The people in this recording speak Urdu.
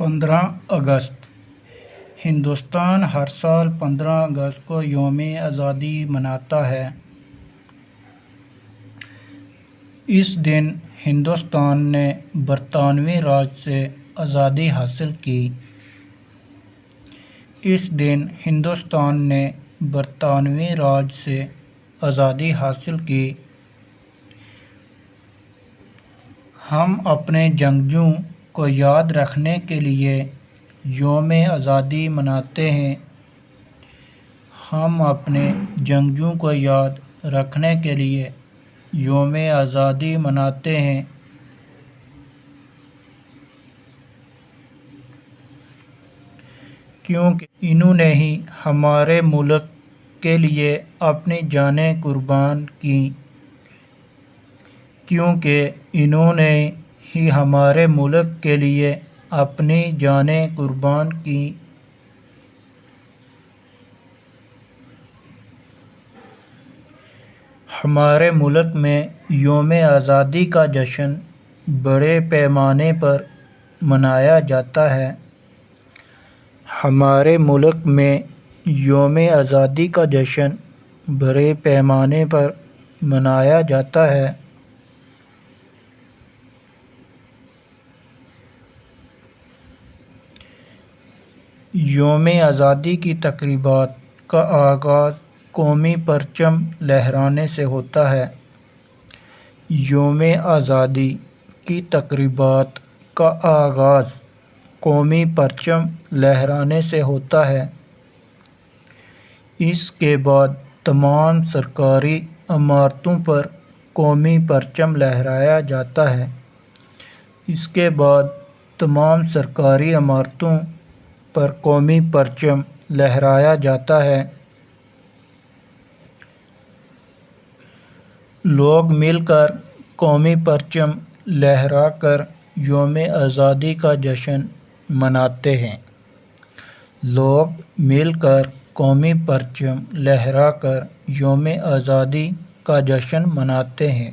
15 اگست ہندوستان ہر سال 15 اگست کو یوم آزادی مناتا ہے۔ اس دن ہندوستان نے برطانوی راج سے آزادی حاصل کی۔ اس دن ہندوستان نے برطانوی راج سے آزادی حاصل کی۔ ہم اپنے جنگجوؤں کو یاد رکھنے کے لیے یوم آزادی مناتے ہیں۔ ہم اپنے جنگجوؤں کو یاد رکھنے کے لیے یوم آزادی مناتے ہیں کیونکہ انہوں نے ہی ہمارے ملک کے لیے اپنی جانیں قربان کیں۔ کیونکہ انہوں نے ہی ہمارے ملک کے لیے اپنی جانیں قربان کیں۔ ہمارے ملک میں یوم آزادی کا جشن بڑے پیمانے پر منایا جاتا ہے۔ ہمارے ملک میں یوم آزادی کا جشن بڑے پیمانے پر منایا جاتا ہے۔ یوم آزادی کی تقریبات کا آغاز قومی پرچم لہرانے سے ہوتا ہے۔ یوم آزادی کی تقریبات کا آغاز قومی پرچم لہرانے سے ہوتا ہے۔ اس کے بعد تمام سرکاری عمارتوں پر قومی پرچم لہرایا جاتا ہے۔ اس کے بعد تمام سرکاری عمارتوں پر قومی پرچم لہرایا جاتا ہے۔ لوگ مل کر قومی پرچم لہرا کر یوم آزادی کا جشن مناتے ہیں۔ لوگ مل کر قومی پرچم لہرا کر یوم آزادی کا جشن مناتے ہیں۔